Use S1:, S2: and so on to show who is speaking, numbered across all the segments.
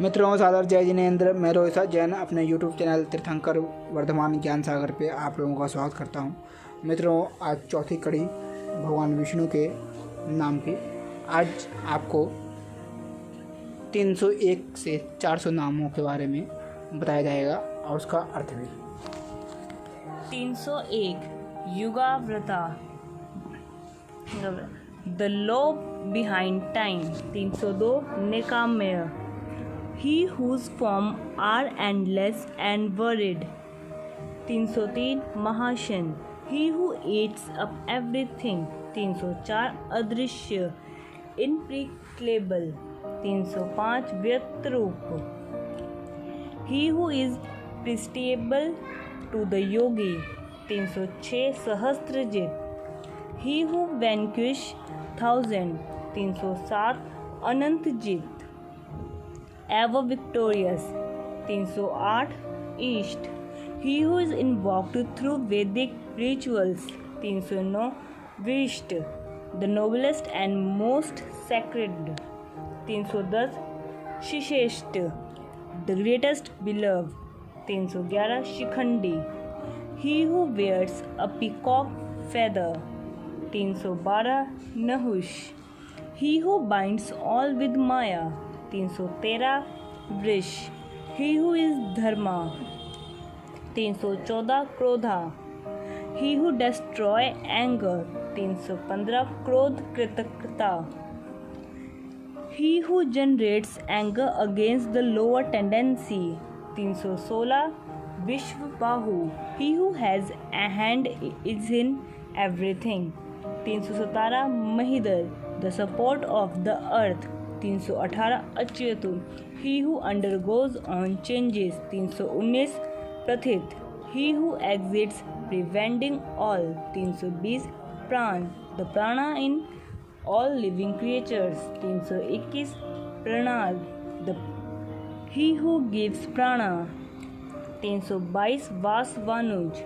S1: मित्रों, सादर जय जिनेंद्र। मैं रोहित जैन अपने यूट्यूब चैनल तीर्थंकर वर्धमान ज्ञान सागर पे आप लोगों का स्वागत करता हूं। मित्रों, आज चौथी कड़ी भगवान विष्णु के नाम की। आज आपको 301 से 400 नामों के बारे में बताया जाएगा और उसका अर्थ भी।
S2: 301 Yugavrata, the law behind time. 302 Nikamya, he whose form are endless and varied। 303 Mahashana, he who eats up everything। 304 अदृश्य, imperceptible। 305 व्यक्त रूप, he who is perceptible to the yogi। 306 Sahasrajit, he who vanquish thousand। 307 Anantajit, ever victorious। 308 Ishta, he who is invoked through Vedic rituals। 309 विष्ट, the noblest and most sacred। 310 शिशेष्ट, the greatest beloved। 311 Shikhandi, he who wears a peacock feather। 312 Nahusha, he who binds all with Maya। 313 वृष, he who is Dharma. 314 क्रोधा, he who destroy anger। 315 क्रोध कृतज्ञता, he who generates anger against the lower tendency। 316 विश्वबाहु, he who has a hand is in everything। 317 महिदर, the support of the earth। 318 अच्युतु, he who undergoes on changes। 319 प्रथित, he who exits preventing all। 320 प्राण, the prana in all living creatures। 321 प्रणाद, the he who gives prana। 322 वासवानुज,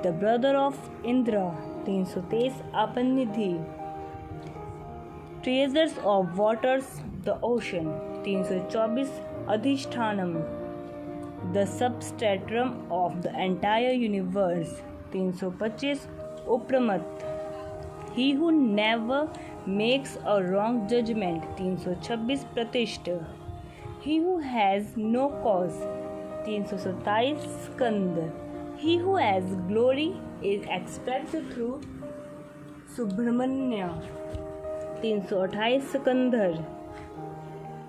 S2: the brother of Indra। 323 आपनिधि, treasures of waters, the ocean। 324 अधिष्ठानम, the substratum of the entire universe। 325 उप्रमत, he who never makes a wrong judgment। 326 प्रतिष्ठ, he who has no cause। 327 Skanda, he who has glory is expressed through Subramanya. 328 Sikandar,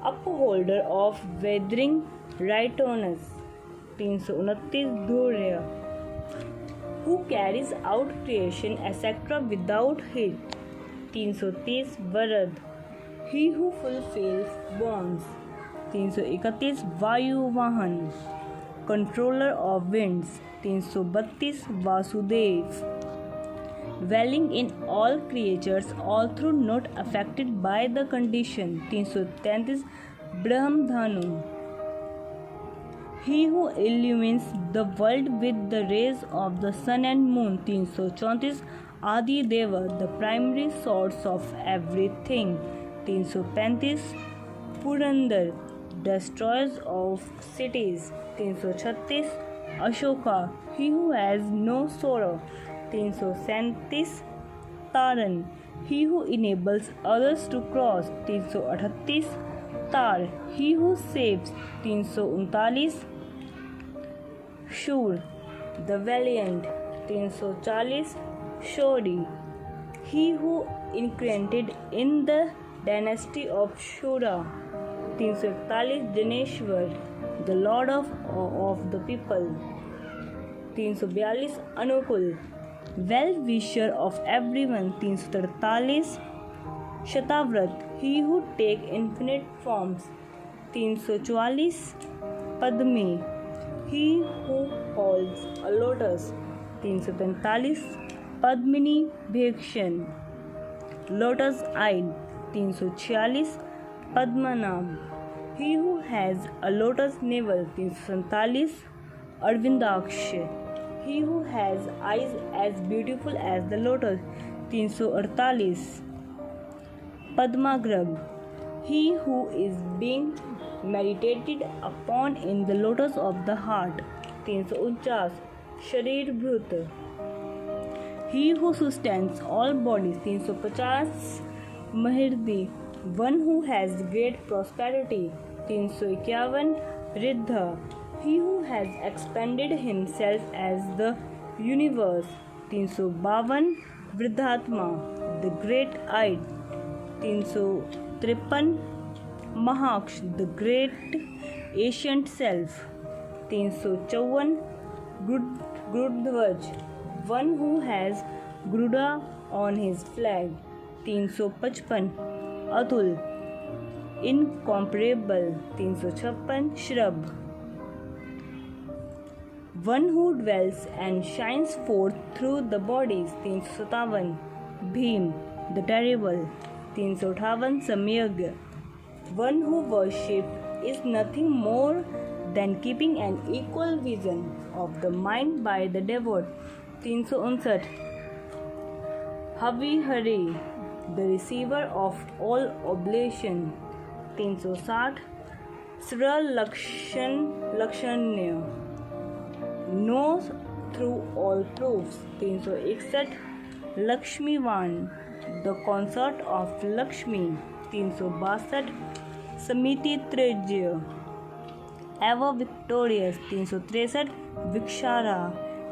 S2: upholder of withering righteousness। 329 धैर्य, who carries out creation etc. without hate। 330 Varad, he who fulfills bonds। 331 वायुवाहन, controller of winds। 332 Vasudev, dwelling in all creatures all through not affected by the condition। 333 ब्रह्मधनु, he who illumines the world with the rays of the sun and moon। 334 आदि देव, the primary source of everything। 335 Purandar, destroyers of cities। 336 Ashoka, he who has no sorrow। 337 तारन, he who enables others to cross। 338 तार, he who saves। 339 शूर, the valiant। 340 Shauri, he who incarnated in the dynasty of Shura। 341 Janeshwar, the lord of the people। 342 अनुकूल, well wisher of everyone। 343 शताव्रत, he who take infinite forms। 344 Padmi, he who holds a lotus। 345 Padmini भीक्षण, lotus eyed। 346 Padmanabha, he who has a lotus navel। 347 अरविंदाक्ष, he who has eyes as beautiful as the lotus। 348 पद्माग्रभ, he who is being meditated upon in the lotus of the heart. 349 शरीर भूत, he who sustains all bodies. 350 महर्दी, one who has great prosperity. 351 Riddh, he who has expanded himself as the universe. 352 वृद्धात्मा, the great eye. 353 महाक्ष, the great ancient self. 354 गुरुध्वज, one who has Garuda on his flag. 355 Atul, incomparable. 356 श्रभ, one who dwells and shines forth through the bodies. 357 Bhim, the terrible. 358 सम्यज्ञ, one who worship is nothing more than keeping an equal vision of the mind by the devout. 359 Havi Hari, the receiver of all oblation. 360 Sra Lakshanya, knows through all proofs. 361 Lakshmivan, the consort of Lakshmi. 362 Samiti Trejya, ever victorious. 363 Vikshara,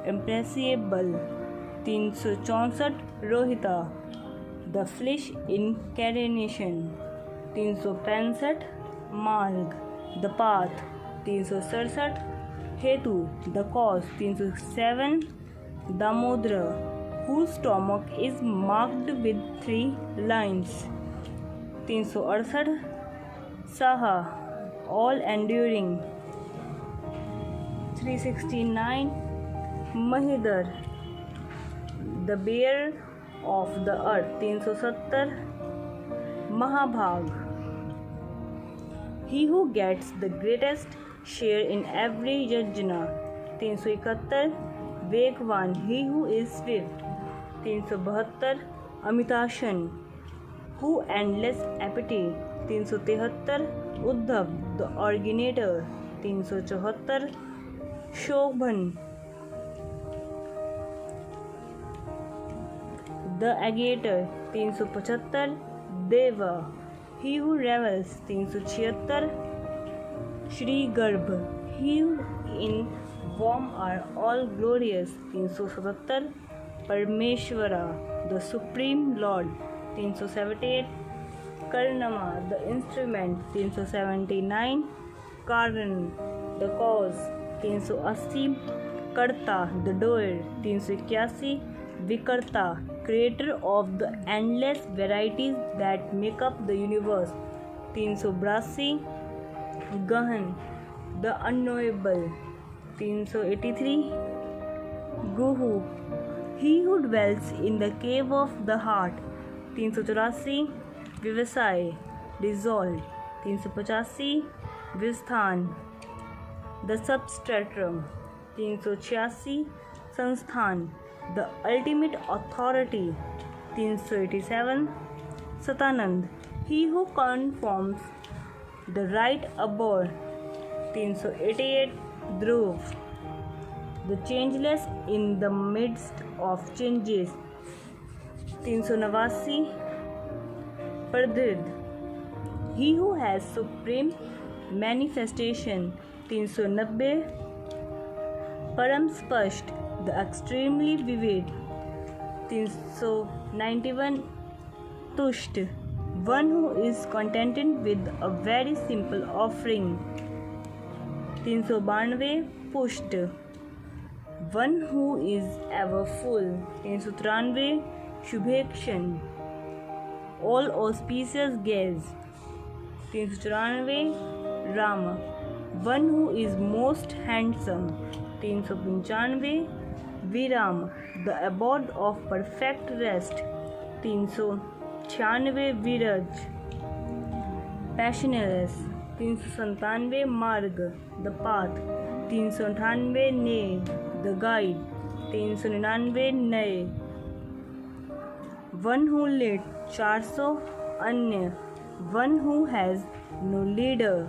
S2: impressible. 364 Rohita, the flesh incarnation. 365 Marg, the path. 367 Hetu, the cause. 307 Damodara, whose stomach is marked with 3 lines. 368 Saha, all enduring. 369 Mahidar, the bearer of the earth. 370 Mahabhag, he who gets the greatest share in every yajna. 371 Vegvan, he who is swift. 372 Amitashan, who endless appetite. 373 Uddhav, the originator. 374 Shobhan, the agator. 375 Deva, he who revels. 376 Shri Garbh, he in whom are all glorious. 377 Parmeshwara, the supreme lord. 378 Karnama, the instrument. 379 Karan, the cause. 380 Karta, the doer. 381 Vikarta, creator of the endless varieties that make up the universe. 382 Gahan, the unknowable. 383 Guhu, he who dwells in the cave of the heart. 384 Vivasai, dissolved. 385 Visthan, the substratum. 386 Sansthan, the ultimate authority. 387 Satanand, he who conforms the right abode. 388 Dhruv, the changeless in the midst of changes. 389 Pradrid, he who has supreme manifestation. 390 Param Spasht, the extremely vivid. 391 Tusht, one who is contented with a very simple offering. 392 Pusht, one who is ever full. 393 Shubhekshan, all auspicious gaze. 394 Rama, one who is most handsome. 395 Viram, the abode of perfect rest. 396 Viraj, passionless. 397 Marg, the path. 398 Ne, the guide. 399 Nay, one who led. 400 Anya, one who has no leader.